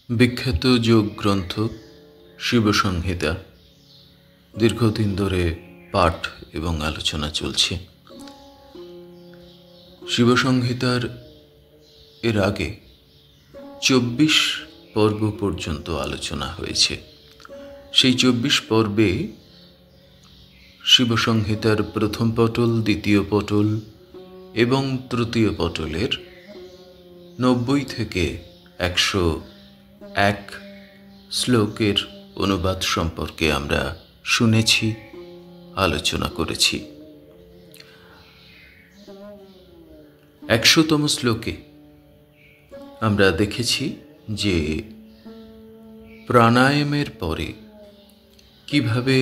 বিখ্যাত যোগ গ্রন্থ শিবসংহিতা দীর্ঘদিন ধরে পাঠ এবং আলোচনা চলছে। শিবসংহিতার এর আগে 24 পর্ব পর্যন্ত আলোচনা হয়েছে। সেই 24 পর্বে শিবসংহিতার প্রথম পটল, দ্বিতীয় পটল এবং তৃতীয় পটলের 90 থেকে 101 শ্লোকের অনুবাদ সম্পর্কে আমরা শুনেছি, আলোচনা করেছি। 100তম শ্লোকে আমরা দেখেছি যে প্রাণায়ামের পরে কিভাবে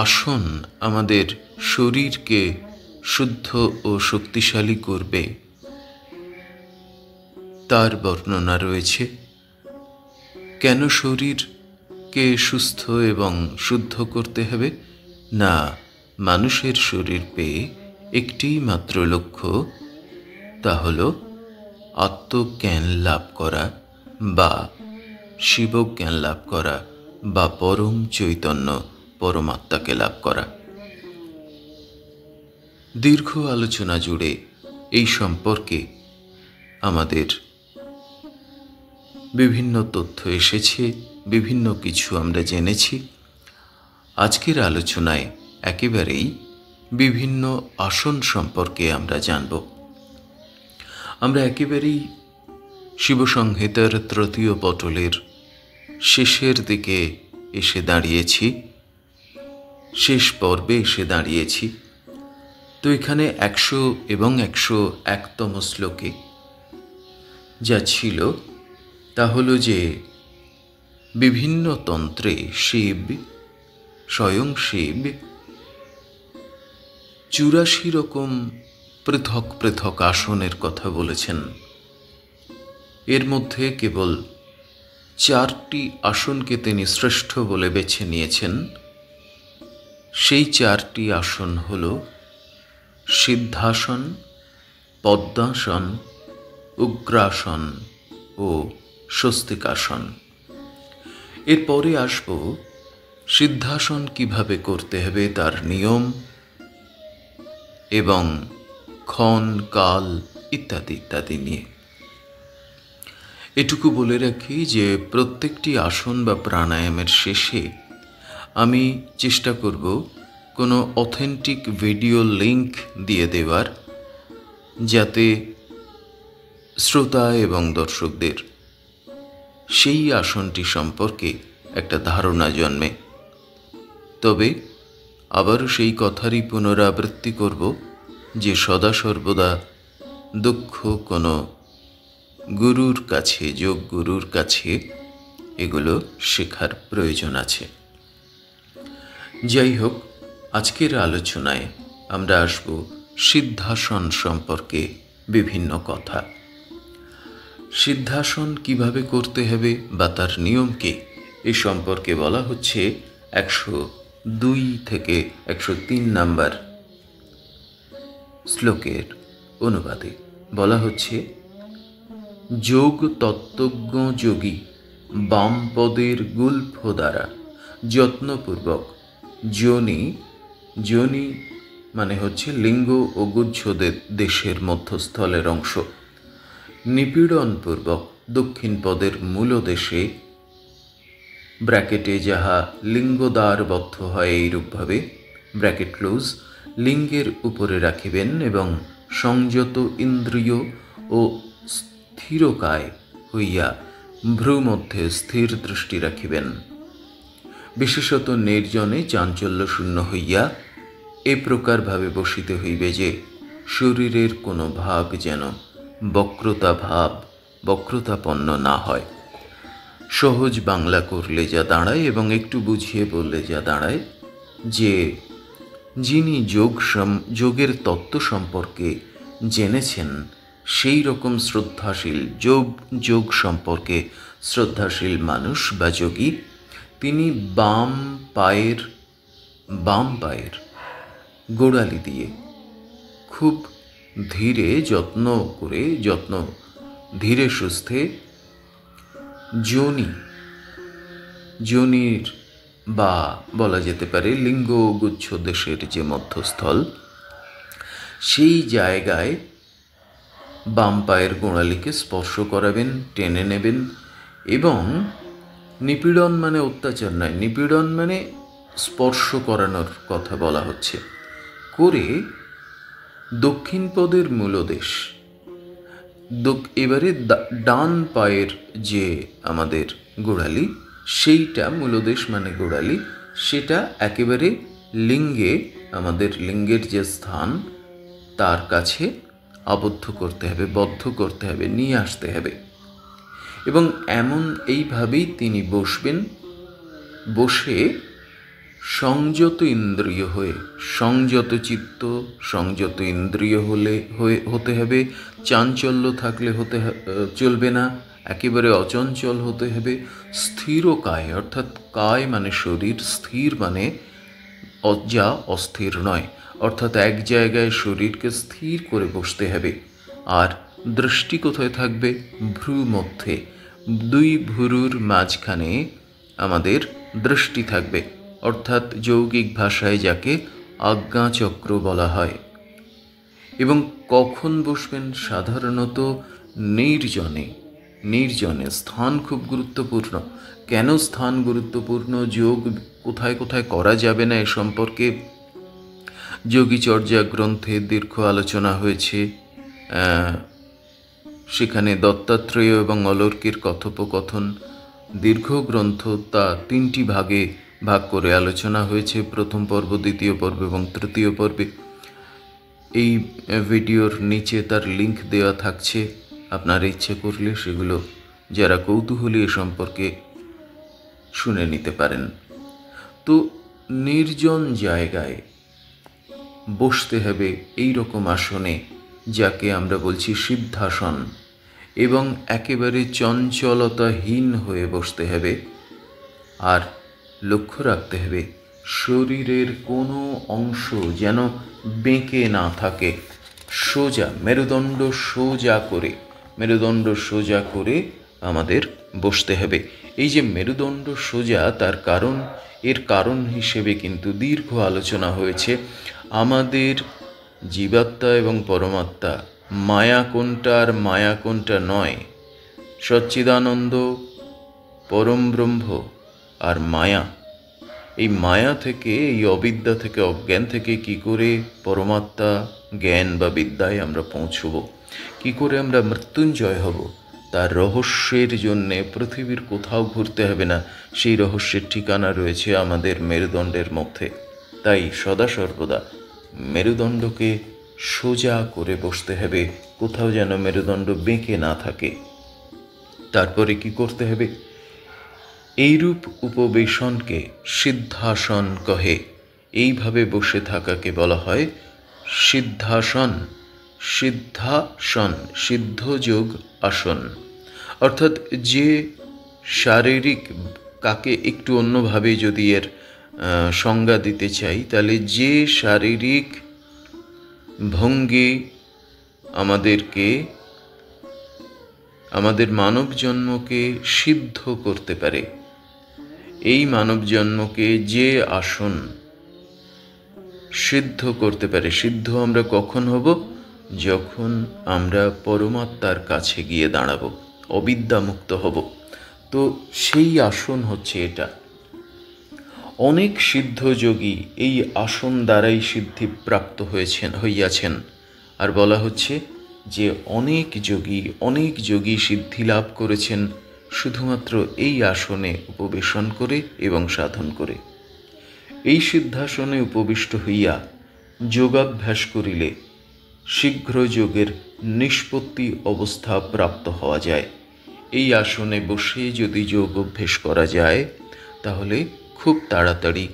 আসন আমাদের শরীরকে শুদ্ধ ও শক্তিশালী করবে তার বর্ণনা রয়েছে। কেন শরীরকে সুস্থ এবং শুদ্ধ করতে হবে? না, মানুষের শরীর পেয়ে একটি মাত্র লক্ষ্য, তা হল আত্মজ্ঞান লাভ করা বা শিবজ্ঞান লাভ করা বা পরম চৈতন্য পরমাত্মাকে লাভ করা। দীর্ঘ আলোচনা জুড়ে এই সম্পর্কে আমাদের বিভিন্ন তথ্য এসেছে, বিভিন্ন কিছু আমরা জেনেছি। আজকের আলোচনায় একেবারেই বিভিন্ন আসন সম্পর্কে আমরা জানব। আমরা একেবারেই শিবসংহিতার তৃতীয় পটলের শেষের দিকে এসে দাঁড়িয়েছি, শেষ পর্বে এসে দাঁড়িয়েছি। তো এখানে 100 এবং 101তম শ্লোকে যা ছিল তা হল যে বিভিন্ন তন্ত্রে শিব, স্বয়ং শিব 84 রকম পৃথক পৃথক আসনের কথা বলেছেন। এর মধ্যে কেবল 4টি আসনকে তিনি শ্রেষ্ঠ বলে বেছে নিয়েছেন। সেই 4টি আসন হল সিদ্ধাসন, পদ্মাসন, উগ্রাসন ও স্বস্তিকাসন। এরপরে আসব সিদ্ধাসন কিভাবে করতে হবে তার নিয়ম এবং ক্ষণ, কাল ইত্যাদি ইত্যাদি নিয়ে। এটুকু বলে রাখি যে প্রত্যেকটি আসন বা প্রাণায়ামের শেষে আমি চেষ্টা করব কোনো অথেন্টিক ভিডিও লিংক দিয়ে দেওয়ার, যাতে শ্রোতা এবং দর্শকদের সেই আসনটি সম্পর্কে একটা ধারণা জন্মে। তবে আবারও সেই কথারই পুনরাবৃত্তি করব যে সদা সর্বদা দক্ষ কোনো গুরুর কাছে, যোগ গুরুর কাছে এগুলো শেখার প্রয়োজন আছে। যাই হোক, আজকের আলোচনায় আমরা আসব সিদ্ধাসন সম্পর্কে বিভিন্ন কথা। সিদ্ধাসন কিভাবে করতে হবে বা তার নিয়ম কি, এ সম্পর্কে বলা হচ্ছে 102 থেকে 103 নম্বর শ্লোকের অনুবাদে। বলা হচ্ছে, যোগ তত্ত্বজ্ঞ যোগী বামপদের গুল্ফ দ্বারা যত্নপূর্বক যোনি মানে হচ্ছে লিঙ্গ ও গুহ্যদের দেশের মধ্যস্থলের অংশ নিপীড়নপূর্বক দক্ষিণ পদের মূলদেশে ব্র্যাকেটে যাহা লিঙ্গদ্বারবদ্ধ হয় এইরূপভাবে ব্র্যাকেট ক্লোজ লিঙ্গের উপরে রাখিবেন এবং সংযত ইন্দ্রিয় ও স্থিরকায় হইয়া ভ্রু মধ্যে স্থির দৃষ্টি রাখিবেন। বিশেষত নির্জনে চাঞ্চল্য শূন্য হইয়া এ প্রকারভাবে বসিতে হইবে যে শরীরের কোনো ভাগ যেন বক্রতাপন্ন না হয়। সহজ বাংলা করলে যা দাঁড়ায় এবং একটু বুঝিয়ে বললে যা দাঁড়ায় যে যিনি যোগের তত্ত্ব সম্পর্কে জেনেছেন সেই রকম শ্রদ্ধাশীল যোগ সম্পর্কে শ্রদ্ধাশীল মানুষ বা যোগী, তিনি বাম পায়ের গোড়ালি দিয়ে খুব ধীরে ধীরে সুস্থে যোনি, যোনির বা বলা যেতে পারে লিঙ্গ গুচ্ছ দেশের যে মধ্যস্থল, সেই জায়গায় বাম পায়ের গোড়ালিকে স্পর্শ করাবেন, টেনে নেবেন এবং নিপীড়ন মানে অত্যাচার নয়, নিপীড়ন মানে স্পর্শ করানোর কথা বলা হচ্ছে, করে দক্ষিণ পদের মূলদেশ, এবারে ডান পায়ের যে আমাদের গোড়ালি, সেইটা মূলদেশ মানে গোড়ালি, সেটা একেবারে লিঙ্গে, আমাদের লিঙ্গের যে স্থান তার কাছে আবদ্ধ করতে হবে, বদ্ধ করতে হবে, নিয়ে আসতে হবে। এবং এইভাবেই তিনি বসবেন। বসে সংযত ইন্দ্রিয় হয়ে, সংযত চিত্ত, সংযত ইন্দ্রিয় হতে হবে। চাঞ্চল্য থাকলে চলবে না, একেবারে অচঞ্চল হতে হবে। স্থির কায়, অর্থাৎ কায় মানে শরীর, স্থির মানে যা অস্থির নয়, অর্থাৎ এক জায়গায় শরীরকে স্থির করে বসতে হবে। আর দৃষ্টি কোথায় থাকবে? ভ্রু মধ্যে, দুই ভ্রুর মাঝখানে আমাদের দৃষ্টি থাকবে, অর্থাৎ যৌগিক ভাষায় যাকে আজ্ঞাচক্র বলা হয়। এবং কখন বসবেন? সাধারণত নির্জনে। নির্জনে স্থান খুব গুরুত্বপূর্ণ। কেন স্থান গুরুত্বপূর্ণ? যোগ কোথায় কোথায় করা যাবে না এ সম্পর্কে যোগীচর্যা গ্রন্থে দীর্ঘ আলোচনা হয়েছে। সেখানে দত্তাত্রেয় এবং অলৌকির কথোপকথন দীর্ঘ গ্রন্থ, তা 3টি ভাগে ভাগ করে আলোচনা হয়েছে, প্রথম পর্ব, দ্বিতীয় পর্ব এবং তৃতীয় পর্বে। এই ভিডিওর নিচে তার লিঙ্ক দেওয়া থাকছে, আপনার ইচ্ছে করলে সেগুলো যারা কৌতূহলী এ সম্পর্কে শুনে নিতে পারেন। তো নির্জন জায়গায় বসতে হবে এই রকম আসনে, যাকে আমরা বলছি সিদ্ধাসন, এবং একেবারে চঞ্চলতাহীন হয়ে বসতে হবে। আর লক্ষ্য রাখতে হবে শরীরের কোনো অংশ যেন বেঁকে না থাকে, সোজা, মেরুদণ্ড সোজা করে আমাদের বসতে হবে। এই যে মেরুদণ্ড সোজা, এর কারণ হিসেবে কিন্তু দীর্ঘ আলোচনা হয়েছে। আমাদের জীবাত্মা এবং পরমাত্মা, মায়া কোনটা আর মায়া কোনটা নয়, সচ্চিদানন্দ, পরম ব্রহ্ম আর মায়া। এই মায়া থেকে, এই অবিদ্যা থেকে, অজ্ঞান থেকে কি করে পরমাত্মা জ্ঞান বা বিদ্যায় আমরা পৌঁছব, কি করে আমরা মৃত্যুঞ্জয় হব, তার রহস্যের জন্যে পৃথিবীর কোথাও ঘুরতে হবে না। সেই রহস্যের ঠিকানা রয়েছে আমাদের মেরুদণ্ডের মধ্যে। তাই সদা সর্বদা মেরুদণ্ডকে সোজা করে বসতে হবে, কোথাও যেন মেরুদণ্ড বেঁকে না থাকে। তারপরে কি করতে হবে? এইরূপ উপবেশনকে সিদ্ধাসন কহে। এইভাবে বসে থাকাকে বলা হয় সিদ্ধাসন। সিদ্ধাসন, সিদ্ধযোগ আসন। অর্থাৎ যে শারীরিক, কাকে একটু অন্যভাবে যদি এর সংজ্ঞা দিতে চাই, তাহলে যে শারীরিক ভঙ্গি আমাদের মানব জন্মকে সিদ্ধ করতে পারে, এই মানব জন্মকে যে আসন সিদ্ধ করতে পারে, সিদ্ধ আমরা কখন হব? যখন আমরা পরমাত্মার কাছে গিয়ে দাঁড়াবো, অবিদ্যামুক্ত হব। তো সেই আসন হচ্ছে এটা। অনেক সিদ্ধযোগী এই আসন দ্বারাই সিদ্ধিপ্রাপ্ত হইয়াছেন। আর বলা হচ্ছে যে অনেক যোগী সিদ্ধি লাভ করেছেন শুধুমাত্র এই আসনে উপবেশন করে এবং সাধন করে। এই সিদ্ধাসনে উপবিষ্ট হইয়া যোগাভ্যাস করিলে শীঘ্র যোগের নিষ্পত্তি অবস্থা প্রাপ্ত হওয়া যায়। এই আসনে বসে যদি যোগ অভ্যেস করা যায়, তাহলে খুব তাড়াতাড়ি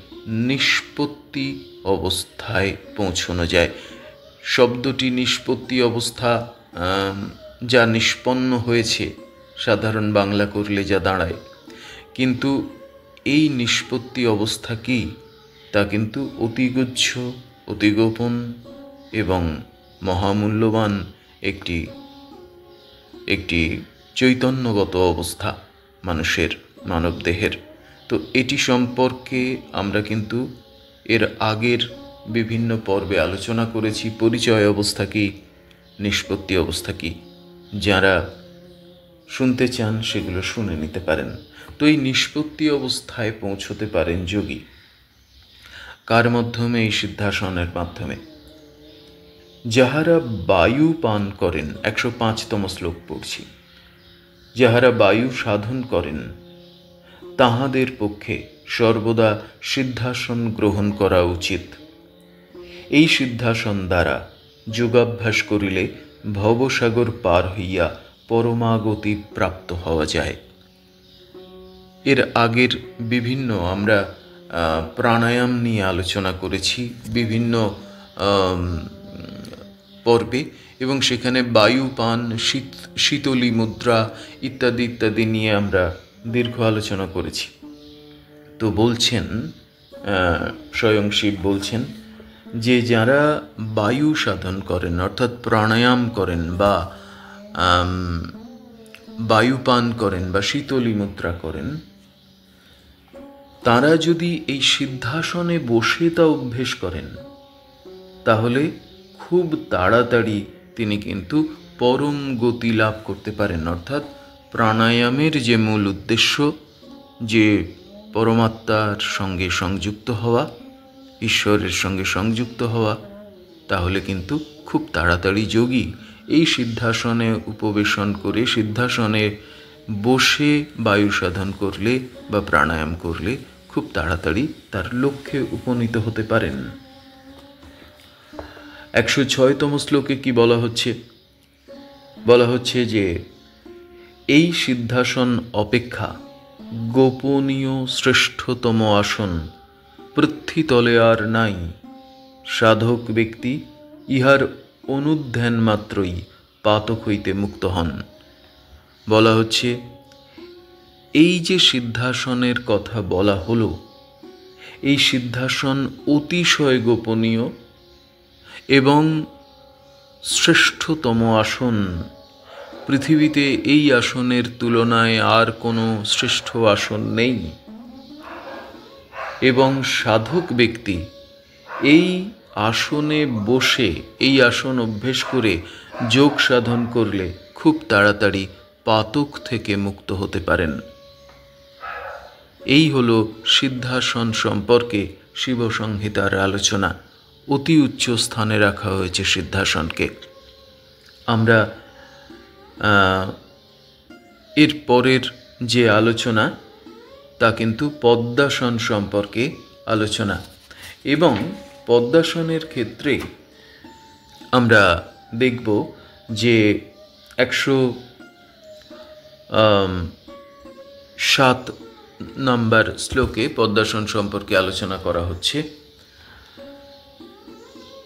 নিষ্পত্তি অবস্থায় পৌঁছানো যায়। শব্দটি নিষ্পত্তি অবস্থা, যা নিষ্পন্ন হয়েছে, সাধারণ বাংলা করলে যা দাঁড়ায়, কিন্তু এই নিষ্পত্তি অবস্থা কি, তা কিন্তু অতিগুচ্ছ, অতি গোপন এবং মহামূল্যবান একটি চৈতন্যগত অবস্থা। মানুষের মানবদেহের। তো এটি সম্পর্কে আমরা কিন্তু এর আগের বিভিন্ন পর্বে আলোচনা করেছি। পরিচয় অবস্থা কী, নিষ্পত্তি অবস্থা কী, যারা শুনতে চান সেগুলো শুনে নিতে পারেন। তো এই নিষ্পত্তি অবস্থায় পৌঁছতে পারেন যোগী কার মাধ্যমে? এই সিদ্ধাসনের মাধ্যমে। যাহারা বায়ু পান করেন, 105তম শ্লোক পড়ছি, যাহারা বায়ু সাধন করেন তাহাদের পক্ষে সর্বদা সিদ্ধাসন গ্রহণ করা উচিত। এই সিদ্ধাসন দ্বারা যোগাভ্যাস করিলে ভবসাগর পার হইয়া পরমাগতি প্রাপ্ত হওয়া যায়। এর আগের বিভিন্ন আমরা প্রাণায়াম নিয়ে আলোচনা করেছি বিভিন্ন পর্বে, এবং সেখানে বায়ু পান, শীতলী মুদ্রা ইত্যাদি ইত্যাদি নিয়ে আমরা দীর্ঘ আলোচনা করেছি। তো বলছেন, স্বয়ং শিব বলছেন যে যারা বায়ু সাধন করেন অর্থাৎ প্রাণায়াম করেন বা বায়ু পান করেন বা শীতলী মুদ্রা করেন, তারা যদি এই সিদ্ধাসনে বসে তা অভ্যেস করেন তাহলে খুব তাড়াতাড়ি তিনি কিন্তু পরম গতি লাভ করতে পারেন। অর্থাৎ প্রাণায়ামের যে মূল উদ্দেশ্য, যে পরমাত্মার সঙ্গে সংযুক্ত হওয়া, ঈশ্বরের সঙ্গে সংযুক্ত হওয়া, তাহলে কিন্তু খুব তাড়াতাড়ি যোগী এই সিদ্ধাসনে উপবেশন করে, সিদ্ধাসনে বসে বায়ু সাধন করলে বা প্রাণায়াম করলে খুব তাড়াতাড়ি তার লক্ষ্যে উপনীত হতে পারেন। 106তম শ্লোকে কি বলা হচ্ছে? বলা হচ্ছে যে এই সিদ্ধাসন অপেক্ষা গোপনীয় শ্রেষ্ঠতম আসন পৃথ্বীতলে আর নাই। সাধক ব্যক্তি ইহার অনুধ্যান মাত্রই পাতক হইতে মুক্ত হন। বলা হচ্ছে এই যে সিদ্ধাসনের কথা বলা হলো, এই সিদ্ধাসন অতিশয় গোপনীয় এবং শ্রেষ্ঠতম আসন। পৃথিবীতে এই আসনের তুলনায় আর কোনো শ্রেষ্ঠ আসন নেই, এবং সাধক ব্যক্তি এই আসনে বসে, এই আসন অভ্যেস করে যোগ সাধন করলে খুব তাড়াতাড়ি পাতক থেকে মুক্ত হতে পারেন। এই হলো সিদ্ধাসন সম্পর্কে শিবসংহিতার আলোচনা। অতি উচ্চ স্থানে রাখা হয়েছে সিদ্ধাসনকে। আমরা এর পরের যে আলোচনা তা কিন্তু পদ্মাসন সম্পর্কে আলোচনা, এবং পদ্মাসনের ক্ষেত্রে আমরা দেখব যে 107 নম্বর শ্লোকে পদ্মাসন সম্পর্কে আলোচনা করা হচ্ছে।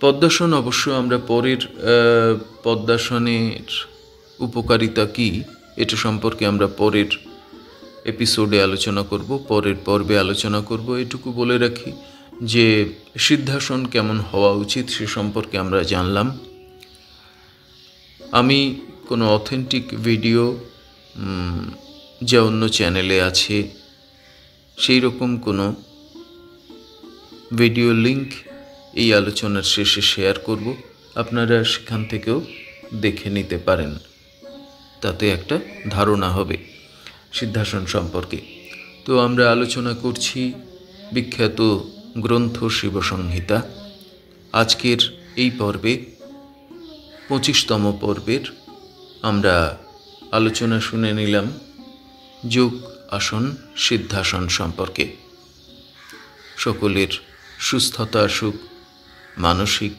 পদ্মাসন অবশ্য আমরা পরের পদ্মাসনের উপকারিতা কি এটা সম্পর্কে আমরা পরের এপিসোডে আলোচনা করব, পরের পর্বে আলোচনা করব। এটুকু বলে রাখি যে সিদ্ধাসন কেমন হওয়া উচিত সে সম্পর্কে আমরা জানলাম। আমি কোনো অথেন্টিক ভিডিও যা অন্য চ্যানেলে আছে সেই রকম কোনো ভিডিও লিংক এই আলোচনার শেষে শেয়ার করব, আপনারা সেখান থেকেও দেখে নিতে পারেন, তাতে একটা ধারণা হবে সিদ্ধাসন সম্পর্কে। তো আমরা আলোচনা করছি বিখ্যাত গ্রন্থ শিবসংহিতা। আজকের এই পর্বে 25তম পর্বের আমরা আলোচনা শুনে নিলাম যোগ আসন সিদ্ধাসন সম্পর্কে। সকলের সুস্থতা আসুক, মানসিক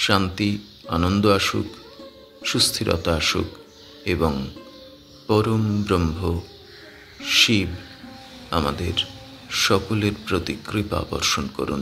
শান্তি আনন্দ আসুক, সুস্থিরতা আসুক, এবং পরম ব্রহ্ম শিব আমাদের সকলের প্রতি কৃপা বর্ষণ করুন।